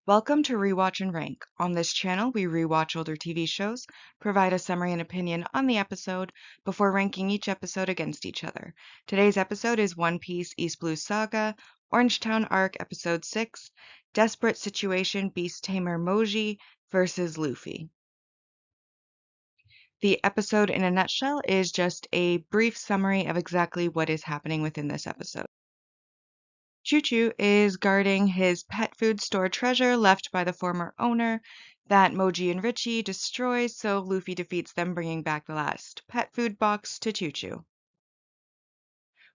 Welcome to Rewatch and Rank. On this channel, we rewatch older TV shows, provide a summary and opinion on the episode before ranking each episode against each other. Today's episode is One Piece East Blue Saga, Orangetown Arc Episode 6, Desperate Situation Beast Tamer Moji versus Luffy. The episode in a nutshell is just a brief summary of exactly what is happening within this episode. Choo Choo is guarding his pet food store treasure left by the former owner that Moji and Richie destroys, so Luffy defeats them, bringing back the last pet food box to Choo Choo.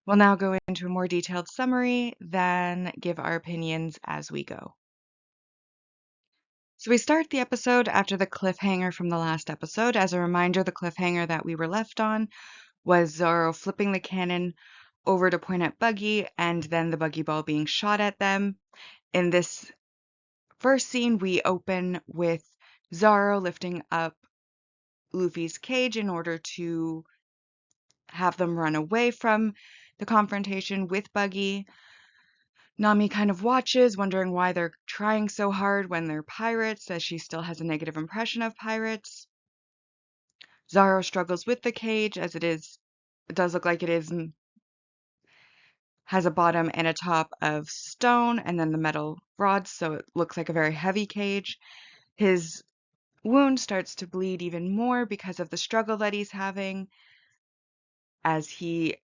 We'll now go into a more detailed summary, then give our opinions as we go. So we start the episode after the cliffhanger from the last episode. As a reminder, the cliffhanger that we were left on was Zoro flipping the cannon over to point at Buggy and then the Buggy ball being shot at them. In this first scene, we open with Zoro lifting up Luffy's cage in order to have them run away from the confrontation with Buggy. Nami kind of watches, wondering why they're trying so hard when they're pirates, as she still has a negative impression of pirates. Zoro struggles with the cage, as it does look like it has a bottom and a top of stone and then the metal rods, so it looks like a very heavy cage. His wound starts to bleed even more because of the struggle that he's having. As he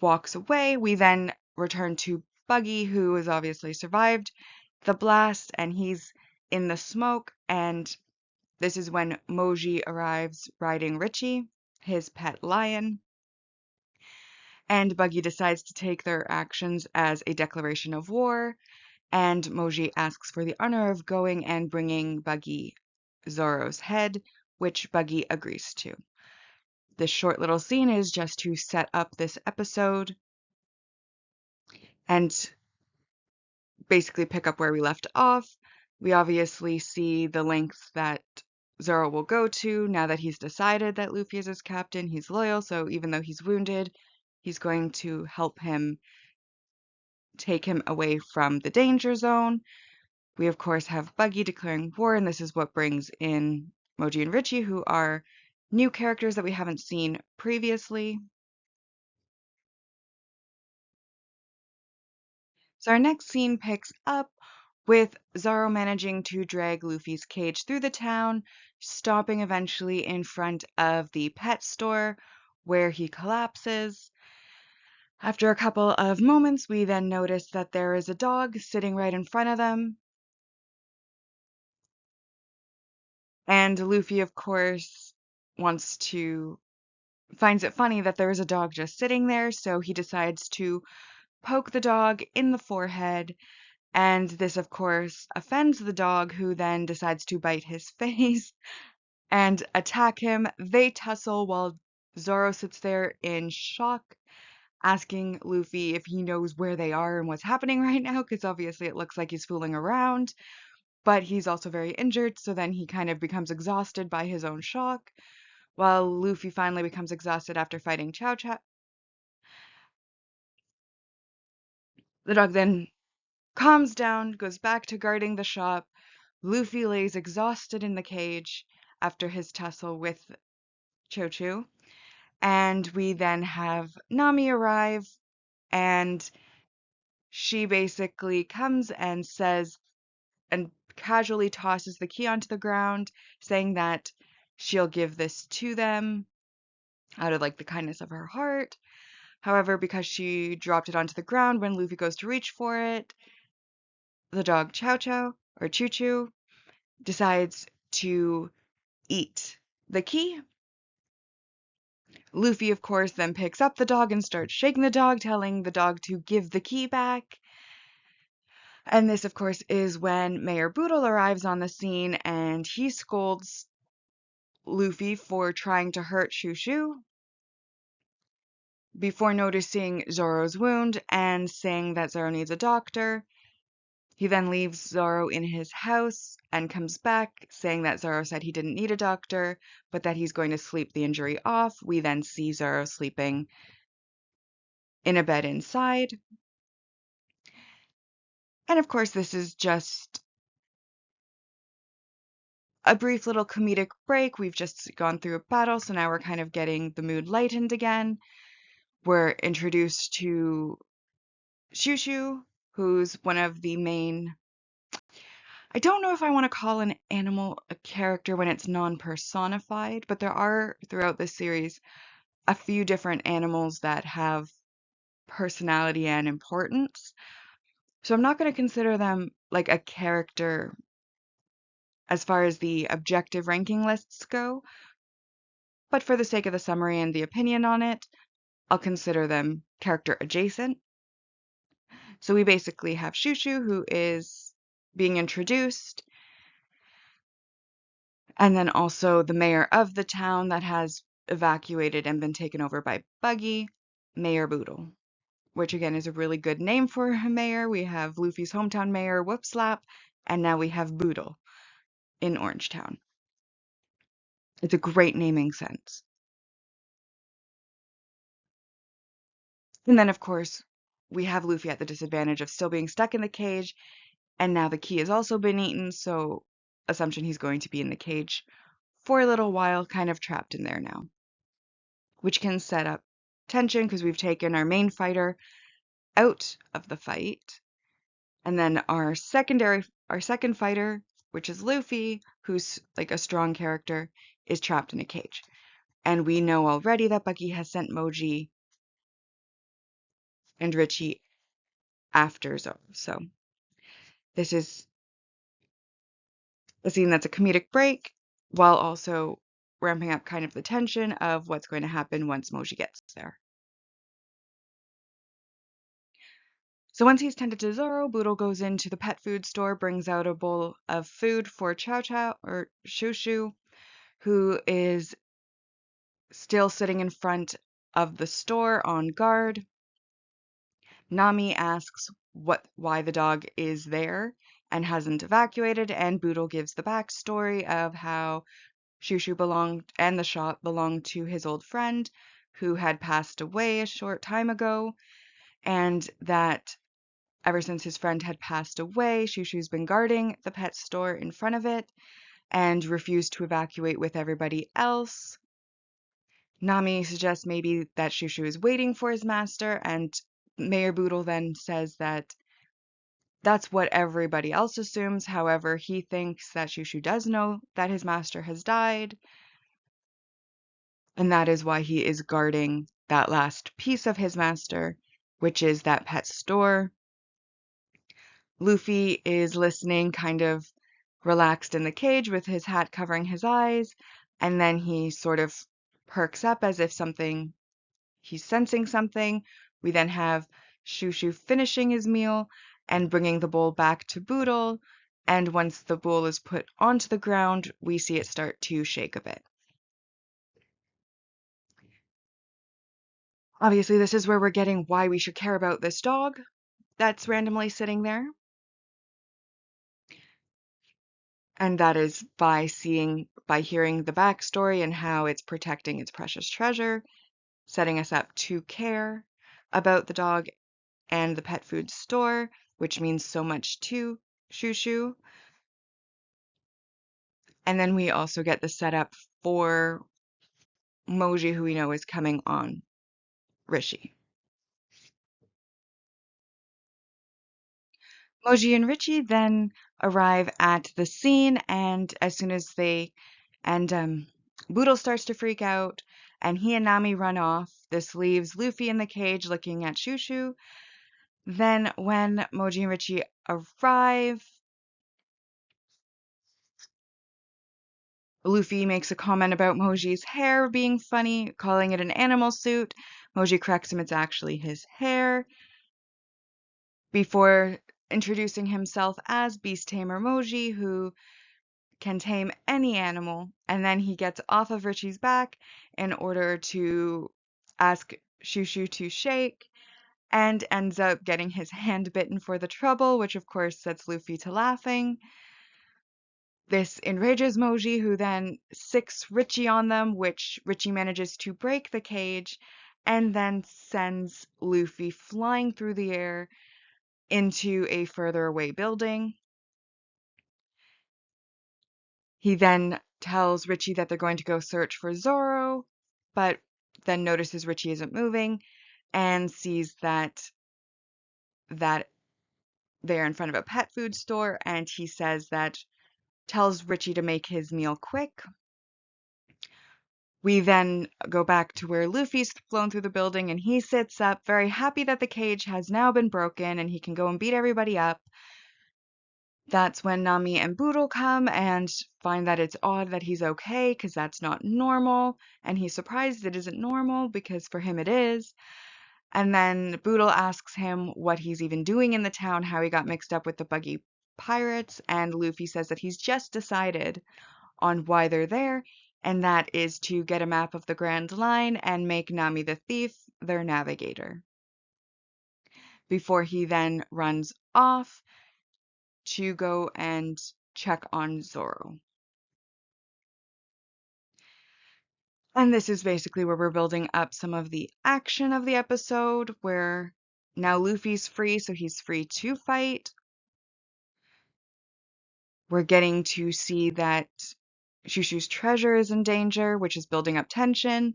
walks away, we then return to Buggy, who has obviously survived the blast, and he's in the smoke, and this is when Moji arrives riding Richie, his pet lion, and Buggy decides to take their actions as a declaration of war, and Moji asks for the honor of going and bringing Buggy Zoro's head, which Buggy agrees to. This short little scene is just to set up this episode and basically pick up where we left off. We obviously see the lengths that Zoro will go to now that he's decided that Luffy is his captain. He's loyal, so even though he's wounded, he's going to help him take him away from the danger zone. We, of course, have Buggy declaring war, and this is what brings in Moji and Richie, who are new characters that we haven't seen previously. So our next scene picks up with Zoro managing to drag Luffy's cage through the town, stopping eventually in front of the pet store where he collapses. After a couple of moments, we then notice that there is a dog sitting right in front of them. And Luffy, of course, finds it funny that there is a dog just sitting there, so he decides to poke the dog in the forehead. And this, of course, offends the dog, who then decides to bite his face and attack him. They tussle while Zoro sits there in shock, asking Luffy if he knows where they are and what's happening right now, because obviously it looks like he's fooling around. But he's also very injured, so then he kind of becomes exhausted by his own shock, while Luffy finally becomes exhausted after fighting Chow Chow. The dog then calms down, goes back to guarding the shop. Luffy lays exhausted in the cage after his tussle with Cho Chu. And we then have Nami arrive, and she basically comes and says, and casually tosses the key onto the ground, saying that she'll give this to them out of like the kindness of her heart. However, because she dropped it onto the ground when Luffy goes to reach for it, the dog Chow Chow, or Choo Choo, decides to eat the key. Luffy, of course, then picks up the dog and starts shaking the dog, telling the dog to give the key back. And this, of course, is when Mayor Boodle arrives on the scene, and he scolds Luffy for trying to hurt Shushu before noticing Zoro's wound and saying that Zoro needs a doctor. He then leaves Zoro in his house and comes back saying that Zoro said he didn't need a doctor, but that he's going to sleep the injury off. We then see Zoro sleeping in a bed inside. And of course, this is just a brief little comedic break. We've just gone through a battle, so now we're kind of getting the mood lightened again. We're introduced to Shushu, who's one of the main. I don't know if I want to call an animal a character when it's non-personified, but there are throughout this series a few different animals that have personality and importance. So I'm not going to consider them like a character as far as the objective ranking lists go, but for the sake of the summary and the opinion on it, I'll consider them character adjacent. So we basically have Shushu, who is being introduced, and then also the mayor of the town that has evacuated and been taken over by Buggy, Mayor Boodle, which again is a really good name for a mayor. We have Luffy's hometown mayor, Whoopslap, and now we have Boodle in Orangetown. It's a great naming sense. And then, of course, we have Luffy at the disadvantage of still being stuck in the cage, and now the key has also been eaten, so assumption he's going to be in the cage for a little while, kind of trapped in there now, which can set up tension because we've taken our main fighter out of the fight, and then our second fighter, which is Luffy, who's like a strong character, is trapped in a cage. And we know already that Bucky has sent Moji and Richie after Zoro. So this is a scene that's a comedic break while also ramping up kind of the tension of what's going to happen once Moji gets there. So once he's tended to Zoro, Boodle goes into the pet food store, brings out a bowl of food for Chow Chow or Shushu, who is still sitting in front of the store on guard. Nami asks why the dog is there and hasn't evacuated, and Boodle gives the backstory of how Shushu belonged and the shop belonged to his old friend who had passed away a short time ago, and that ever since his friend had passed away, Shushu's been guarding the pet store in front of it and refused to evacuate with everybody else. Nami suggests maybe that Shushu is waiting for his master, and Mayor Boodle then says that that's what everybody else assumes. However, he thinks that Shushu does know that his master has died, and that is why he is guarding that last piece of his master, which is that pet store. Luffy is listening, kind of relaxed in the cage with his hat covering his eyes, and then he sort of perks up as if he's sensing something. We then have Shushu finishing his meal and bringing the bowl back to Boodle, and once the bowl is put onto the ground, we see it start to shake a bit. Obviously, this is where we're getting why we should care about this dog that's randomly sitting there. And that is by hearing the backstory and how it's protecting its precious treasure, setting us up to care about the dog and the pet food store, which means so much to Shushu. And then we also get the setup for Moji, who we know is coming on Rishi. Moji and Richie then arrive at the scene, and as soon as Boodle starts to freak out, and he and Nami run off. This leaves Luffy in the cage looking at Shushu. Then, when Moji and Richie arrive, Luffy makes a comment about Moji's hair being funny, calling it an animal suit. Moji corrects him, it's actually his hair, before introducing himself as Beast Tamer Moji, who can tame any animal, and then he gets off of Richie's back in order to ask Shushu to shake, and ends up getting his hand bitten for the trouble, which of course sets Luffy to laughing. This enrages Moji, who then sicks Richie on them, which Richie manages to break the cage, and then sends Luffy flying through the air into a further away building. He then tells Richie that they're going to go search for Zorro, but then notices Richie isn't moving and sees that they're in front of a pet food store, and he says that tells Richie to make his meal quick. We then go back to where Luffy's flown through the building and he sits up, very happy that the cage has now been broken and he can go and beat everybody up. That's when Nami and Boodle come and find that it's odd that he's okay because that's not normal. And he's surprised it isn't normal because for him it is. And then Boodle asks him what he's even doing in the town, how he got mixed up with the buggy pirates. And Luffy says that he's just decided on why they're there, and that is to get a map of the Grand Line and make Nami the Thief their navigator. Before he then runs off to go and check on Zoro. And this is basically where we're building up some of the action of the episode, where now Luffy's free, so he's free to fight. We're getting to see that Shushu's treasure is in danger, which is building up tension.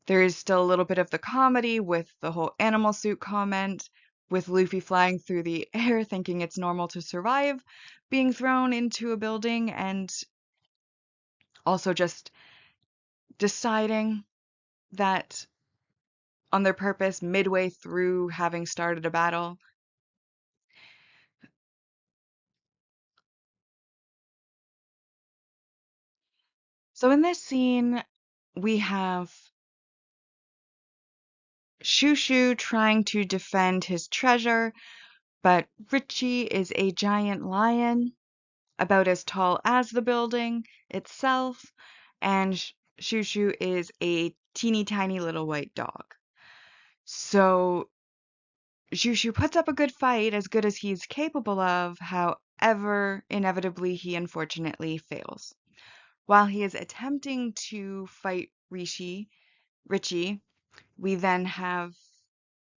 There is still a little bit of the comedy with the whole animal suit comment, with Luffy flying through the air thinking it's normal to survive being thrown into a building, and also just deciding that on their purpose midway through having started a battle. So in this scene, we have Shushu trying to defend his treasure, but Richie is a giant lion about as tall as the building itself, and Shushu is a teeny tiny little white dog. So Shushu puts up a good fight, as good as he's capable of, however, inevitably he unfortunately fails. While he is attempting to fight Richie, we then have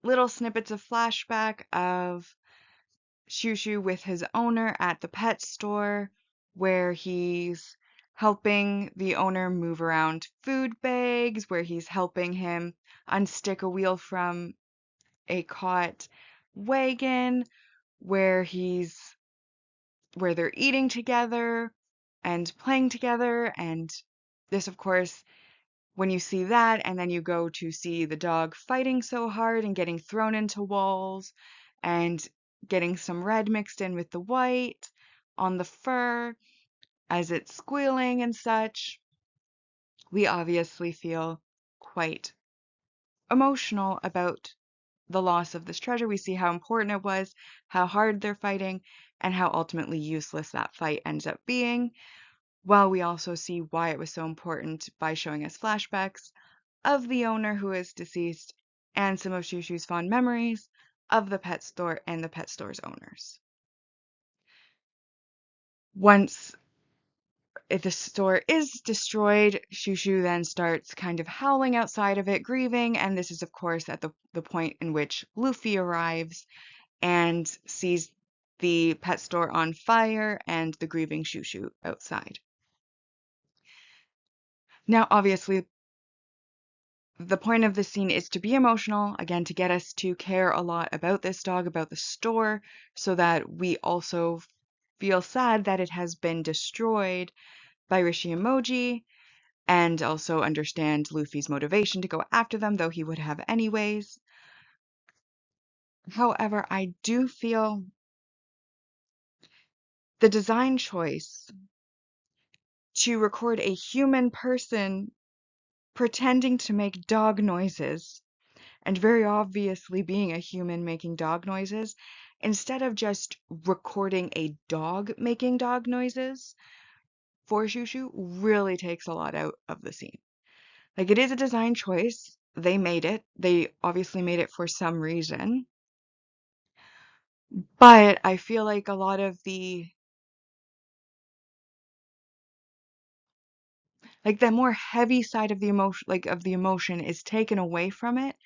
little snippets of flashback of Shushu with his owner at the pet store, where he's helping the owner move around food bags, where he's helping him unstick a wheel from a caught wagon, where where they're eating together and playing together. And this, of course, when you see that and then you go to see the dog fighting so hard and getting thrown into walls and getting some red mixed in with the white on the fur as it's squealing and such, we obviously feel quite emotional about the loss of this treasure. We see how important it was, how hard they're fighting, and how ultimately useless that fight ends up being, while we also see why it was so important by showing us flashbacks of the owner who is deceased and some of Shushu's fond memories of the pet store and the pet store's owners. Once if the store is destroyed, Shushu then starts kind of howling outside of it, grieving, and this is, of course, at the point in which Luffy arrives and sees the pet store on fire and the grieving Shushu outside. Now, obviously, the point of this scene is to be emotional, again, to get us to care a lot about this dog, about the store, so that we also feel sad that it has been destroyed by Rishi and Moji, and also understand Luffy's motivation to go after them, though he would have anyways. However, I do feel the design choice to record a human person pretending to make dog noises and very obviously being a human making dog noises, instead of just recording a dog making dog noises for Shushu, really takes a lot out of the scene. Like, it is a design choice. They made it. They obviously made it for some reason. But I feel like a lot of the more heavy side of the emotion, like of the emotion, is taken away from it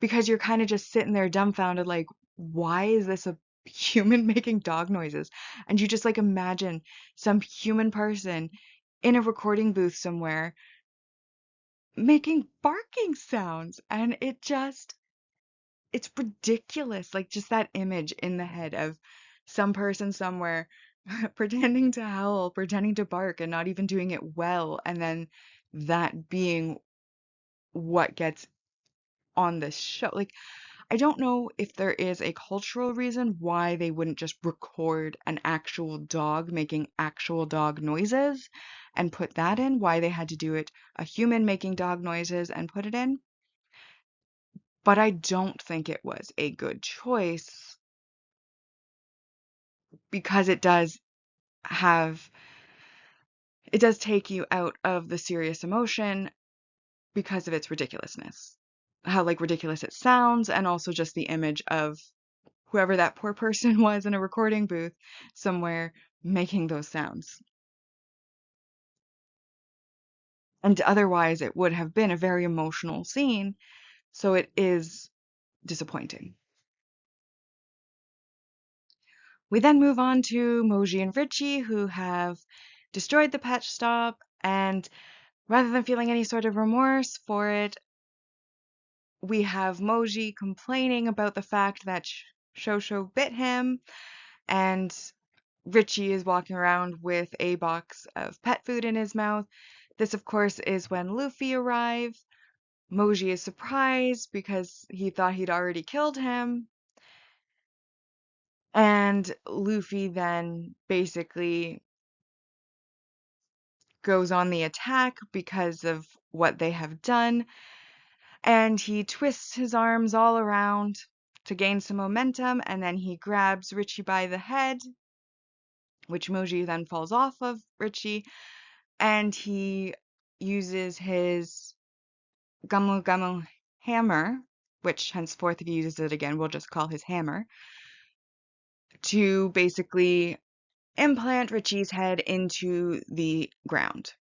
because you're kind of just sitting there dumbfounded, like, why is this a human making dog noises? And you just like imagine some human person in a recording booth somewhere making barking sounds. And it's ridiculous. Like, just that image in the head of some person somewhere pretending to howl, pretending to bark, and not even doing it well. And then that being what gets on this show. Like, I don't know if there is a cultural reason why they wouldn't just record an actual dog making actual dog noises and put that in, why they had to do it a human making dog noises and put it in. But I don't think it was a good choice because have, it does take you out of the serious emotion because of its ridiculousness. How like ridiculous it sounds, and also just the image of whoever that poor person was in a recording booth somewhere making those sounds. And otherwise, it would have been a very emotional scene, so it is disappointing. We then move on to Moji and Richie, who have destroyed the pet stop, and rather than feeling any sort of remorse for it, we have Moji complaining about the fact that Shosho bit him, and Richie is walking around with a box of pet food in his mouth. This, of course, is when Luffy arrives. Moji is surprised because he thought he'd already killed him. And Luffy then basically goes on the attack because of what they have done. And he twists his arms all around to gain some momentum. And then he grabs Richie by the head, which Moji then falls off of Richie. And he uses his Gumu Gumu hammer, which henceforth, if he uses it again, we'll just call his hammer, to basically implant Richie's head into the ground,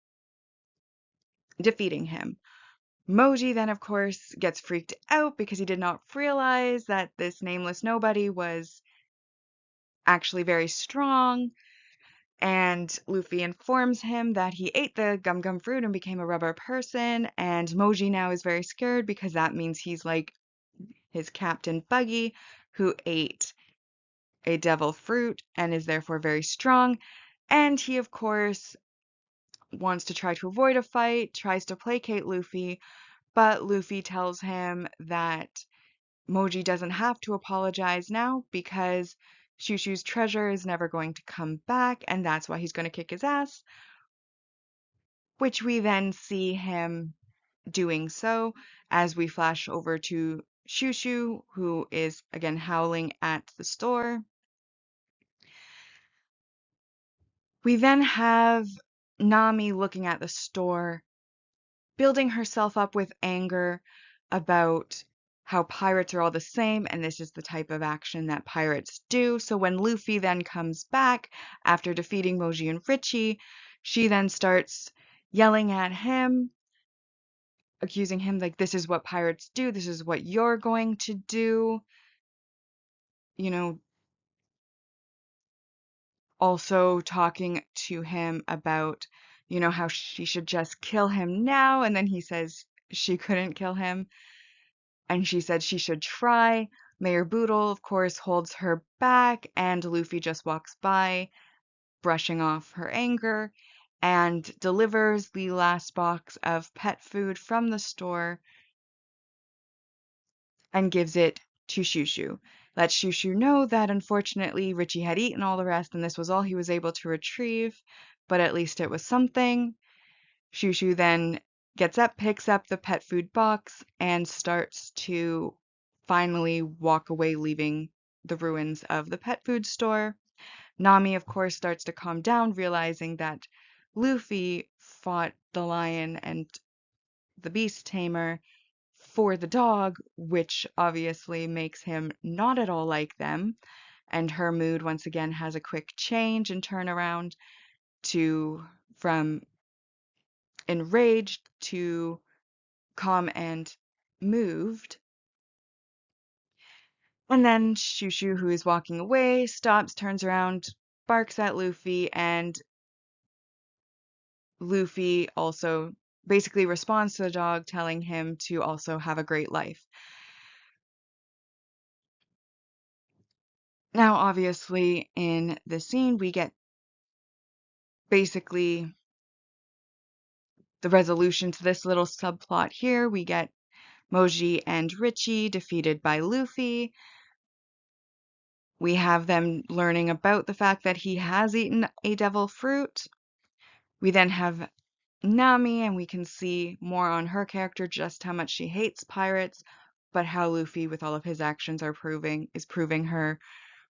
defeating him. Moji then, of course, gets freaked out because he did not realize that this nameless nobody was actually very strong. And Luffy informs him that he ate the gum gum fruit and became a rubber person. And Moji now is very scared because that means he's like his Captain Buggy, who ate a devil fruit and is therefore very strong. And he, of course, wants to try to avoid a fight, tries to placate Luffy, but Luffy tells him that Moji doesn't have to apologize now because Shushu's treasure is never going to come back, and that's why he's going to kick his ass, which we then see him doing so as we flash over to Shushu, who is again howling at the store. We then have Nami looking at the store, building herself up with anger about how pirates are all the same, and this is the type of action that pirates do. So when Luffy then comes back after defeating Moji and Richie, she then starts yelling at him, accusing him like, this is what pirates do, this is what you're going to do. You know, also talking to him about, how she should just kill him now, and then he says she couldn't kill him. And she said she should try. Mayor Boodle, of course, holds her back, and Luffy just walks by, brushing off her anger, and delivers the last box of pet food from the store and gives it to Shushu. Lets Shushu know that unfortunately Richie had eaten all the rest and this was all he was able to retrieve, but at least it was something. Shushu then gets up, picks up the pet food box, and starts to finally walk away, leaving the ruins of the pet food store. Nami, of course, starts to calm down, realizing that Luffy fought the lion and the beast tamer for the dog, which obviously makes him not at all like them. And her mood once again has a quick change and turnaround to from enraged to calm and moved. And then Shushu, who is walking away, stops, turns around, barks at Luffy, and Luffy also basically responds to the dog, telling him to also have a great life. Now, obviously, in this scene, we get basically the resolution to this little subplot here. We get Moji and Richie defeated by Luffy. We have them learning about the fact that he has eaten a devil fruit. We then have Nami, and we can see more on her character, just how much she hates pirates, but how Luffy, with all of his actions, is proving her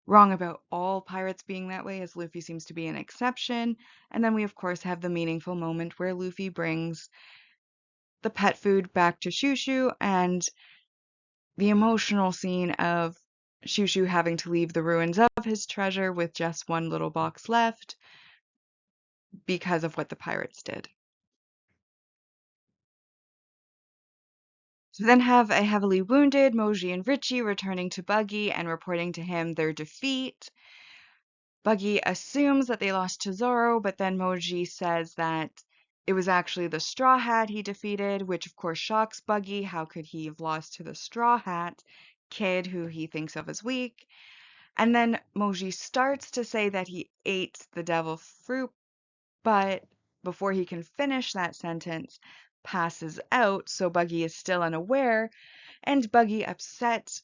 wrong about all pirates being that way, as Luffy seems to be an exception. And then we, of course, have the meaningful moment where Luffy brings the pet food back to Shushu, and the emotional scene of Shushu having to leave the ruins of his treasure with just one little box left because of what the pirates did. So then have a heavily wounded Moji and Richie returning to Buggy and reporting to him their defeat. Buggy assumes that they lost to Zoro, but then Moji says that it was actually the Straw Hat he defeated, which of course shocks Buggy. How could he have lost to the Straw Hat kid who he thinks of as weak? And then Moji starts to say that he ate the devil fruit, but before he can finish that sentence, passes out, so Buggy is still unaware, and Buggy, upset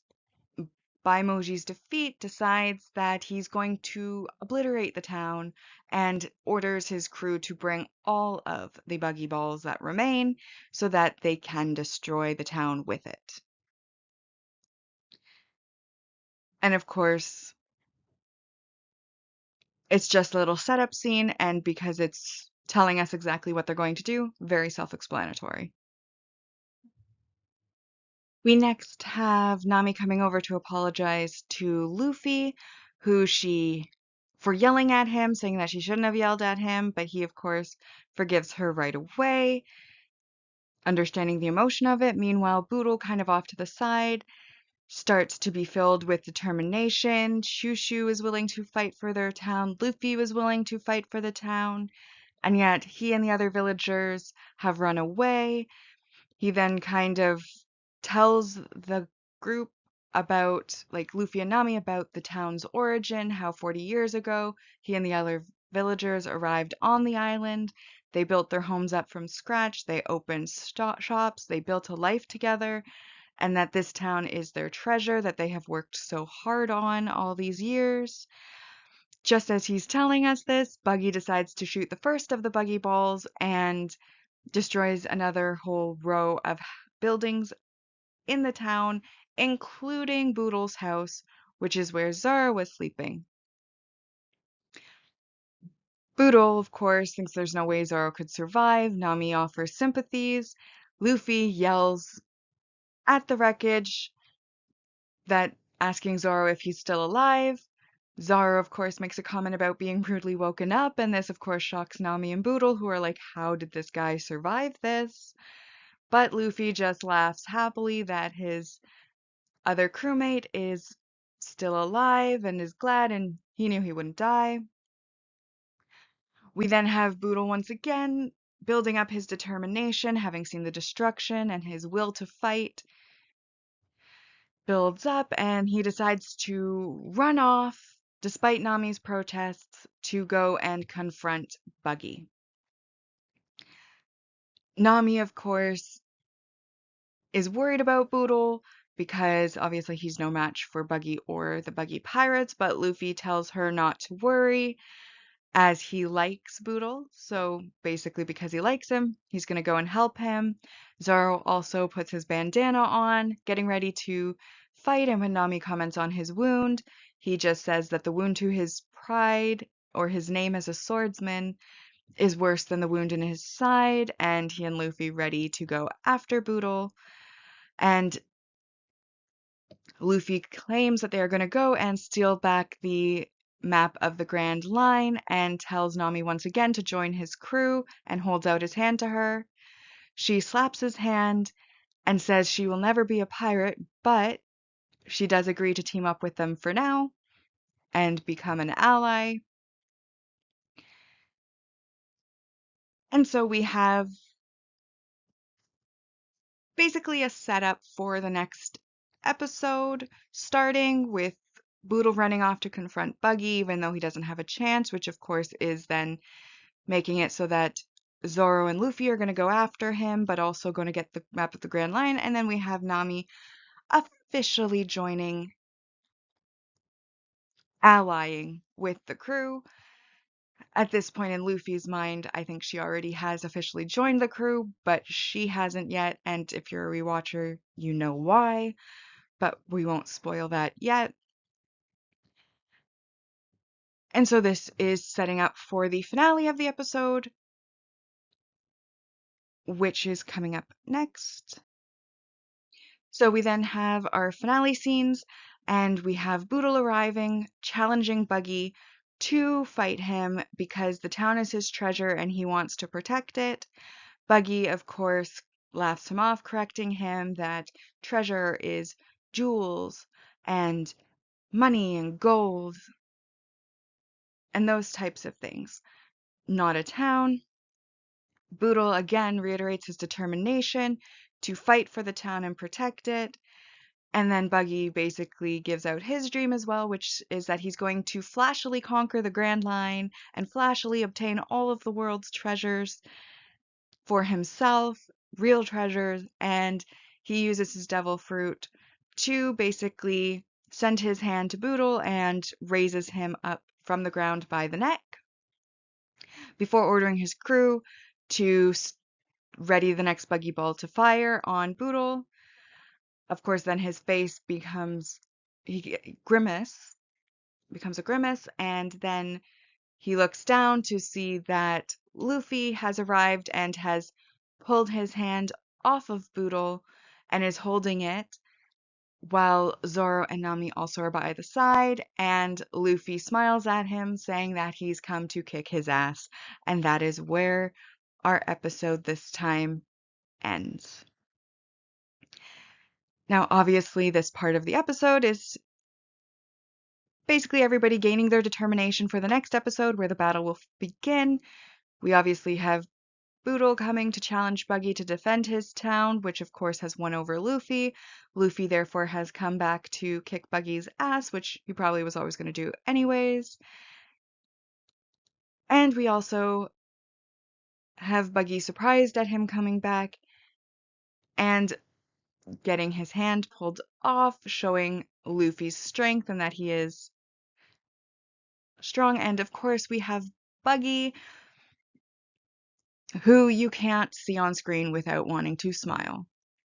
by Moji's defeat, decides that he's going to obliterate the town and orders his crew to bring all of the Buggy Balls that remain so that they can destroy the town with it. And of course, it's just a little setup scene, and because it's telling us exactly what they're going to do, very self-explanatory. We next have Nami coming over to apologize to Luffy, for yelling at him, saying that she shouldn't have yelled at him, but he, of course, forgives her right away, understanding the emotion of it. Meanwhile, Boodle, kind of off to the side, starts to be filled with determination. Shushu is willing to fight for their town. Luffy was willing to fight for the town, and yet he and the other villagers have run away. He then kind of tells the group about, like, Luffy and Nami, about the town's origin, how 40 years ago he and the other villagers arrived on the island. They built their homes up from scratch, they opened shops, they built a life together, and that this town is their treasure that they have worked so hard on all these years. Just as he's telling us this, Buggy decides to shoot the first of the Buggy Balls and destroys another whole row of buildings in the town, including Boodle's house, which is where Zara was sleeping. Boodle, of course, thinks there's no way Zoro could survive. Nami offers sympathies. Luffy yells at the wreckage, that asking Zoro if he's still alive. Zoro, of course, makes a comment about being rudely woken up, and this, of course, shocks Nami and Boodle, who are like, how did this guy survive this? But Luffy just laughs happily that his other crewmate is still alive and is glad, and he knew he wouldn't die. We then have Boodle once again building up his determination, having seen the destruction, and his will to fight builds up, and he decides to run off, despite Nami's protests, to go and confront Buggy. Nami, of course, is worried about Boodle because obviously he's no match for Buggy or the Buggy Pirates, but Luffy tells her not to worry as he likes Boodle. So basically, because he likes him, he's going to go and help him. Zoro also puts his bandana on, getting ready to fight, and when Nami comments on his wound, he just says that the wound to his pride, or his name as a swordsman, is worse than the wound in his side, and he and Luffy ready to go after Boodle. And Luffy claims that they are going to go and steal back the map of the Grand Line, and tells Nami once again to join his crew and holds out his hand to her. She slaps his hand and says she will never be a pirate, but she does agree to team up with them for now and become an ally. And so we have basically a setup for the next episode, starting with Boodle running off to confront Buggy, even though he doesn't have a chance, which of course is then making it so that Zoro and Luffy are going to go after him, but also going to get the map of the Grand Line. And then we have Nami officially joining, allying with the crew. At this point in Luffy's mind, I think she already has officially joined the crew, but she hasn't yet. And if you're a rewatcher, you know why, but we won't spoil that yet. And so this is setting up for the finale of the episode, which is coming up next. So we then have our finale scenes, and we have Boodle arriving, challenging Buggy to fight him because the town is his treasure and he wants to protect it. Buggy, of course, laughs him off, correcting him that treasure is jewels and money and gold and those types of things, not a town. Boodle again reiterates his determination to fight for the town and protect it. And then Buggy basically gives out his dream as well, which is that he's going to flashily conquer the Grand Line and flashily obtain all of the world's treasures for himself, real treasures, and he uses his devil fruit to basically send his hand to Boodle and raises him up from the ground by the neck before ordering his crew to ready the next Buggy Ball to fire on Boodle. Of course, then his face becomes grimace, becomes a grimace, and then he looks down to see that Luffy has arrived and has pulled his hand off of Boodle and is holding it, while Zoro and Nami also are by the side, and Luffy smiles at him, saying that he's come to kick his ass, and that is where our episode this time ends. Now, obviously, this part of the episode is basically everybody gaining their determination for the next episode where the battle will begin. We obviously have Boodle coming to challenge Buggy to defend his town, which of course has won over Luffy. Luffy therefore has come back to kick Buggy's ass, which he probably was always going to do anyways. And we also have Buggy surprised at him coming back and getting his hand pulled off, showing Luffy's strength and that he is strong. And of course, we have Buggy, who you can't see on screen without wanting to smile.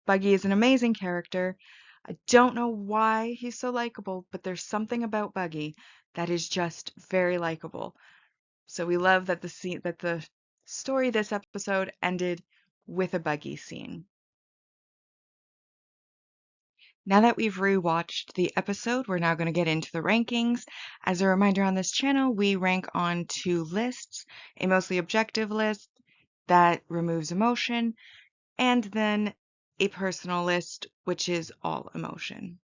Buggy is an amazing character. I don't know why he's so likable, but there's something about Buggy that is just very likable. So we love that the story this episode ended with a Buggy scene. Now that we've rewatched the episode, we're now going to get into the rankings. As a reminder, on this channel, we rank on two lists, a mostly objective list that removes emotion, and then a personal list, which is all emotion.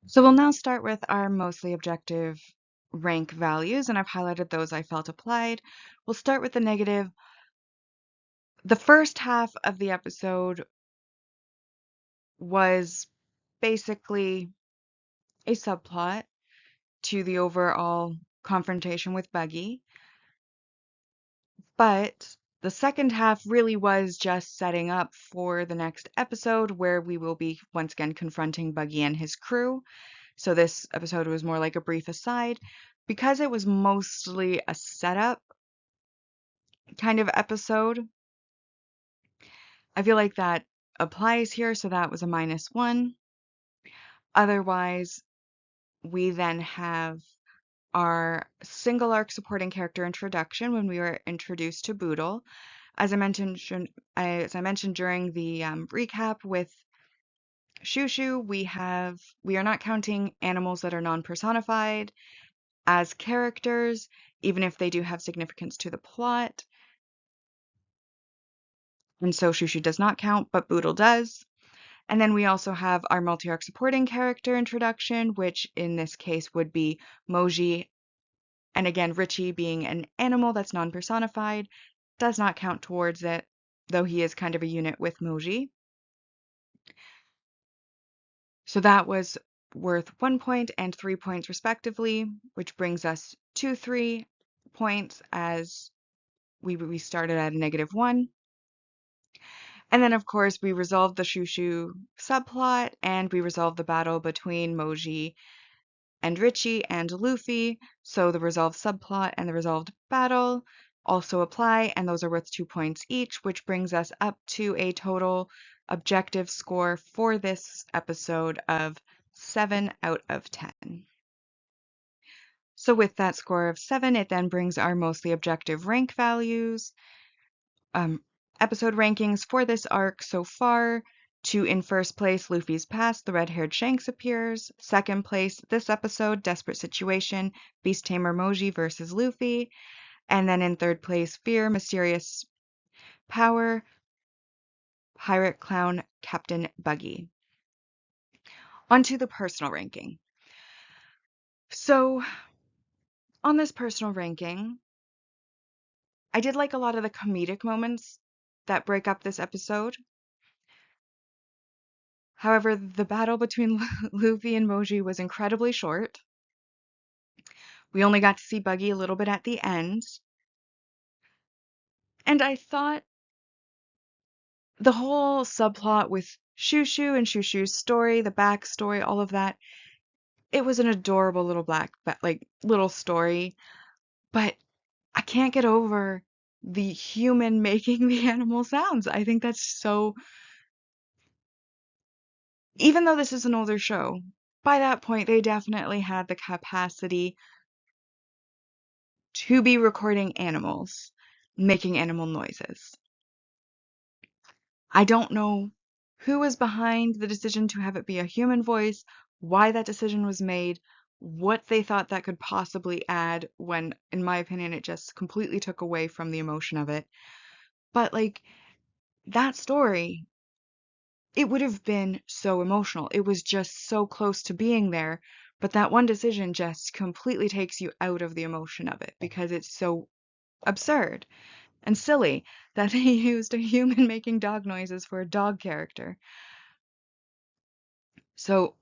So we'll now start with our mostly objective rank values, and I've highlighted those I felt applied. We'll start with the negative. The first half of the episode was basically a subplot to the overall confrontation with Buggy, but the second half really was just setting up for the next episode where we will be once again confronting Buggy and his crew. So this episode was more like a brief aside. Because it was mostly a setup kind of episode, I feel like that applies here, so that was a -1. Otherwise, we then have our single arc supporting character introduction when we were introduced to Boodle. As I mentioned during the recap with Shushu, we are not counting animals that are non-personified as characters, even if they do have significance to the plot. And so Shushu does not count, but Boodle does. And then we also have our multi-arc supporting character introduction, which in this case would be Moji. And again, Richie being an animal that's non-personified does not count towards it, though he is kind of a unit with Moji. So that was worth 1 point and 3 points respectively, which brings us to 3 points as we started at a -1. And then, of course, we resolved the Shushu subplot and we resolved the battle between Moji and Richie and Luffy. So the resolved subplot and the resolved battle also apply, and those are worth 2 points each, which brings us up to a total objective score for this episode of 7 out of 10. So with that score of 7, it then brings our mostly objective rank values. Episode rankings for this arc so far to in first place, Luffy's past, the red-haired Shanks appears. Second place, this episode, Desperate Situation, Beast Tamer Moji versus Luffy. And then in third place, Fear, Mysterious Power, Pirate Clown, Captain Buggy. Onto the personal ranking. So on this personal ranking, I did like a lot of the comedic moments that break up this episode. However, the battle between Luffy and Moji was incredibly short. We only got to see Buggy a little bit at the end. And I thought the whole subplot with Shushu and Shushu's story, the backstory, all of that, it was an adorable little little story. But I can't get over the human making the animal sounds. I think that's so. Even though this is an older show, by that point they definitely had the capacity to be recording animals making animal noises. I don't know who was behind the decision to have it be a human voice, why that decision was made, what they thought that could possibly add when, in my opinion, it just completely took away from the emotion of it. But, like, that story, it would have been so emotional. It was just so close to being there, but that one decision just completely takes you out of the emotion of it because it's so absurd and silly that they used a human making dog noises for a dog character. So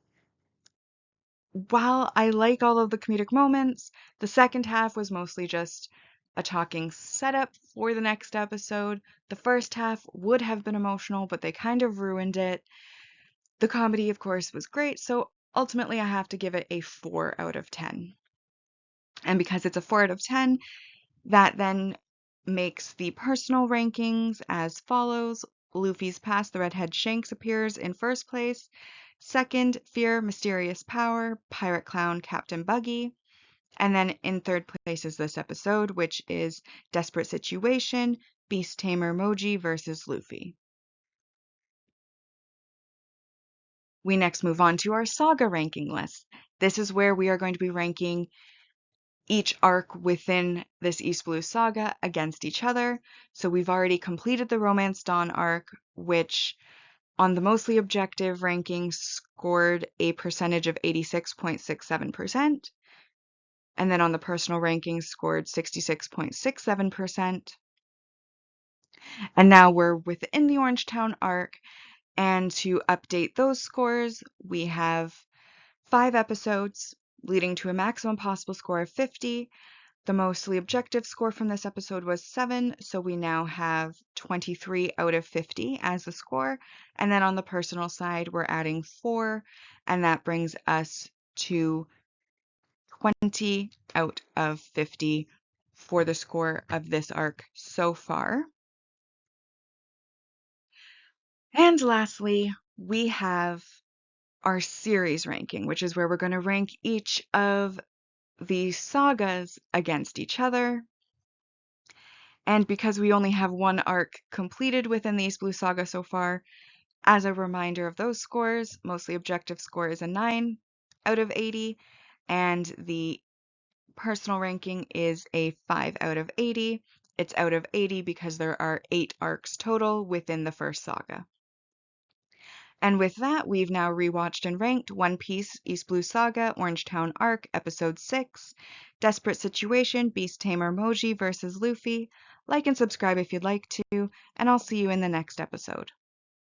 while I like all of the comedic moments, the second half was mostly just a talking setup for the next episode. The first half would have been emotional, but they kind of ruined it. The comedy, of course, was great, so ultimately I have to give it a 4 out of 10. And because it's a 4 out of 10, that then makes the personal rankings as follows. Luffy's past, the redhead Shanks appears in first place. Second, Fear, Mysterious Power, Pirate Clown, Captain Buggy. And then in third place is this episode, which is Desperate Situation, Beast Tamer Moji versus Luffy. We next move on to our saga ranking list. This is where we are going to be ranking each arc within this East Blue saga against each other. So we've already completed the Romance Dawn arc, which on the mostly objective ranking scored a percentage of 86.67%. And then on the personal rankings scored 66.67%. And now we're within the Orangetown arc. And to update those scores, we have 5 episodes leading to a maximum possible score of 50. The mostly objective score from this episode was 7, so we now have 23 out of 50 as the score. And then on the personal side, we're adding 4, and that brings us to 20 out of 50 for the score of this arc so far. And lastly, we have our series ranking, which is where we're going to rank each of the sagas against each other. And because we only have one arc completed within the East Blue Saga so far, as a reminder of those scores, mostly objective score is a 9 out of 80, and the personal ranking is a 5 out of 80. It's out of 80 because there are 8 arcs total within the first saga. And with that, we've now rewatched and ranked One Piece, East Blue Saga, Orangetown Arc, Episode 6, Desperate Situation, Beast Tamer Moji versus Luffy. Like and subscribe if you'd like to, and I'll see you in the next episode.